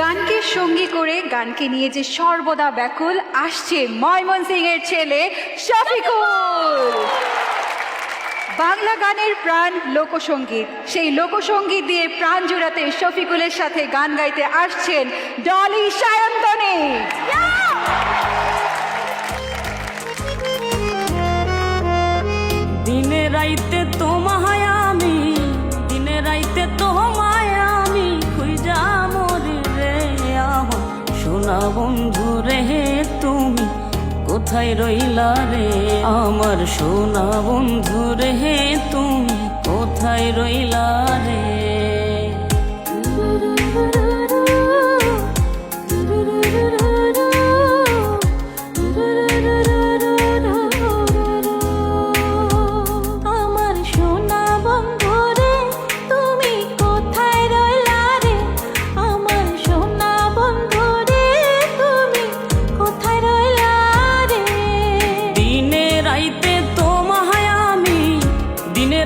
গানকে সঙ্গী করে গানকে নিয়ে যে সর্বদা ব্যাকুল আসছে ময়মনসিংহের ছেলে শফিকুল। বাংলা গানের প্রাণ লোকসঙ্গীত, সেই লোকসঙ্গীত দিয়ে প্রাণ জোড়াতে শফিকুলের সাথে গান গাইতে আসছেন ডলি সায়ন্তনী। দিনে রাইতে তোমায় আমি, দিনে রাইতে তোমায় আমি খুঁজা মরি রে আমার সোনা বন্ধু রে, তুমি কোথায় রইলা রে আমার সোনা বন্ধু রে, তুমি কোথায় রইলা রে।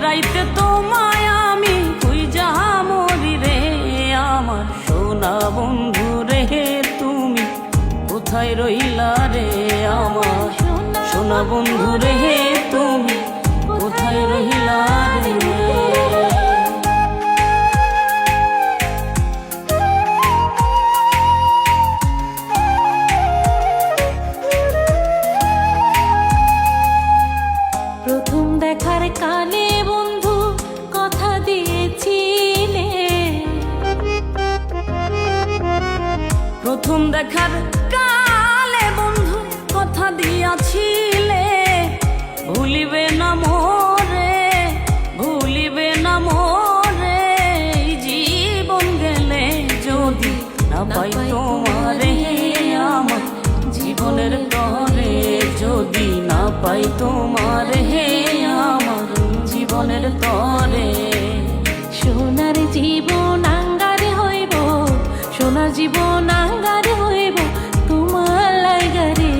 রাইতে তোমায় আমি খুঁজা মরি রে আমার সোনা বন্ধু রে, তুমি কোথায় রইলা রে আমার সোনা বন্ধু রে, তুমি কোথায় রইলা রে। প্রথম দেখার কালে বন্ধু কথা দিয়েছিলে, প্রথম দেখার কালে বন্ধু কথা দিয়াছিলে, ভুলিবে না মোরে, ভুলিবে না মোরে, জীবন গেলে যদি না পাই তোমারে আমার জীবনের তরে, যদি না পাই তোমারে আমার জীবনের তরে। সোনার জীবন আঙ্গারে হইব, সোনার জীবন আঙ্গারে হইব তোমার লাগারে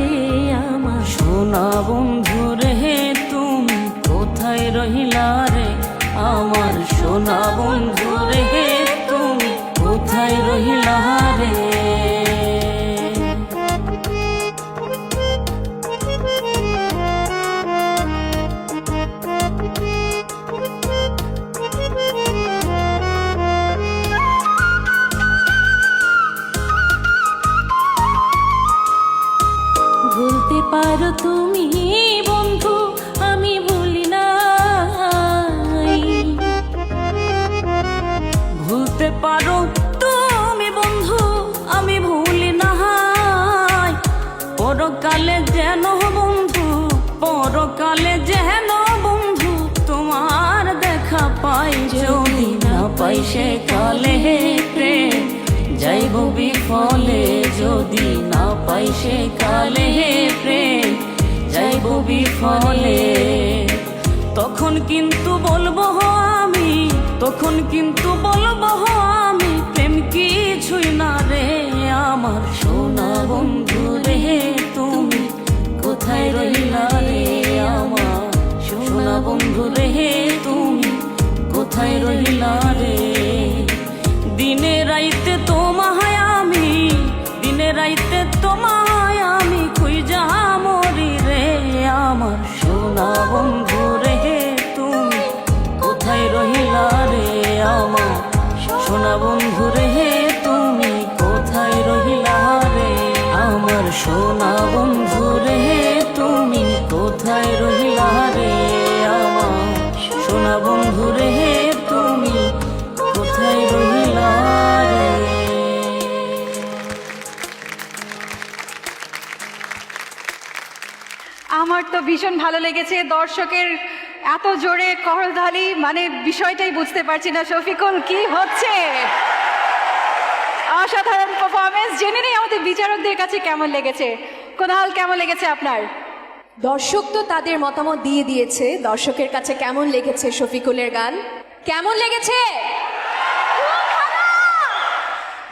আমার সোনা বন্ধু রে, তুমি কোথায় রহিলা রে আমার সোনা বন্ধু রে, তুমি কোথায় রহিলা রে। বলতে পারো তুমি বন্ধু আমি ভুলি নাই, ভুলতে পারো তুমি বন্ধু আমি ভুলি নাই, পরকালে যেন বন্ধু, পরকালে যেন বন্ধু তোমার দেখা পাই, যদি না পাই সে কালে প্রেম যাইব বিফলে, যদি না পাই সে কালে প্রেম যাইব বিফলে। তখন কিন্তু বলবো আমি, তখন কিন্তু বলবো আমি প্রেম কিছুই না রে আমার সোনা বন্ধু রে, তুমি কোথায় রইলা রে আমার সোনা বন্ধু রে, তুমি কোথায় রইলা রে। দিনে রাইতে তোমায় আমি, দিনে রাইতে তোমায় আমি খুঁজা মরি রে আমার সোনা বন্ধু রে, তুমি কোথায় রহিলা রে আমার সোনা বন্ধু রে, তুমি কোথায় রহিলা রে আমার সোনা বন্ধু রে, তুমি কোথায় রহিলা রে আমার সোনা বন্ধু রে, তুমি কোথায় রহিলা রে। আমার তো ভীষণ ভালো লেগেছে, দর্শকের এত জোরে করতালি, মানে বিষয়টাই বুঝতে পারছি না শফিকুল কি হচ্ছে। অসাধারণ পারফরমেন্স। জেনে নেই আমাদের বিচারকদের কাছে কেমন লেগেছে। কোনাল, কেমন লেগেছে আপনার? দর্শক তো তাদের মতামত দিয়ে দিয়েছে, দর্শকের কাছে কেমন লেগেছে শফিকুলের গান, কেমন লেগেছে?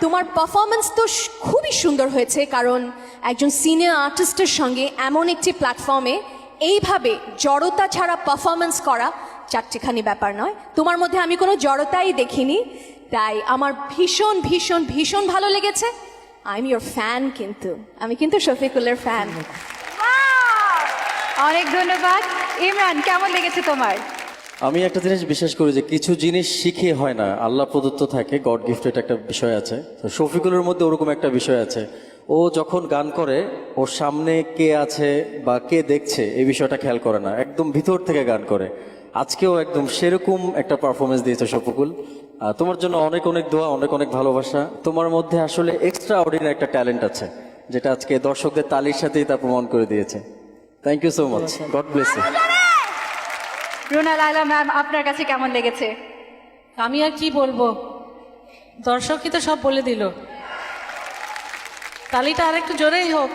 তোমার পারফরমেন্স তো খুবই সুন্দর হয়েছে, কারণ একজন সিনিয়র আর্টিস্টের সঙ্গে এমন একটি প্ল্যাটফর্মে এইভাবে জড়তা ছাড়া পারফরমেন্স করা চারটিখানি ব্যাপার নয়। তোমার মধ্যে আমি কোনো জড়তাই দেখিনি, তাই আমার ভীষণ ভীষণ ভীষণ ভালো লেগেছে। আই এম ইয়োর ফ্যান, কিন্তু আমি কিন্তু শফিকুলের ফ্যান। অনেক ধন্যবাদ। ইমরান, কেমন লেগেছে তোমার? আমি একটা জিনিস বিশ্বাস করি যে কিছু জিনিস শিখে হয় না, আল্লাহ প্রদত্ত থাকে, গড গিফটেড একটা বিষয় আছে। তো শফিকুলের মধ্যে ওরকম একটা বিষয় আছে, ও যখন গান করে ওর সামনে কে আছে বা কে দেখছে এই বিষয়টা খেয়াল করে না, একদম ভিতর থেকে গান করে। আজকেও একদম সেরকম একটা পারফরমেন্স দিয়েছে শফিকুল। তোমার জন্য অনেক অনেক দোয়া, অনেক অনেক ভালোবাসা। তোমার মধ্যে আসলে এক্সট্রা অর্ডিনারি একটা ট্যালেন্ট আছে, যেটা আজকে দর্শকদের তালির সাথেই তা প্রমাণ করে দিয়েছে। Thank you so much, God bless you. Runa Laila ma'am, আপনার কাছে কেমন লেগেছে? আমি আর কি বলবো, দর্শকই তো সব বলে দিল। তালিটা আর একটু জোরেই হোক।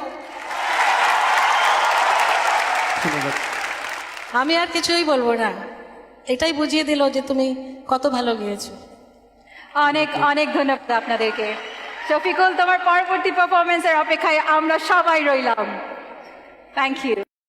আমি আর কিছুই বলবো না, এটাই বুঝিয়ে দিল যে তুমি কত ভালো গিয়েছো। অনেক অনেক ধন্যবাদ আপনাদেরকে। শফিকুল, তোমার পরবর্তী পারফরমেন্সের অপেক্ষায় আমরা সবাই রইলাম। Thank you.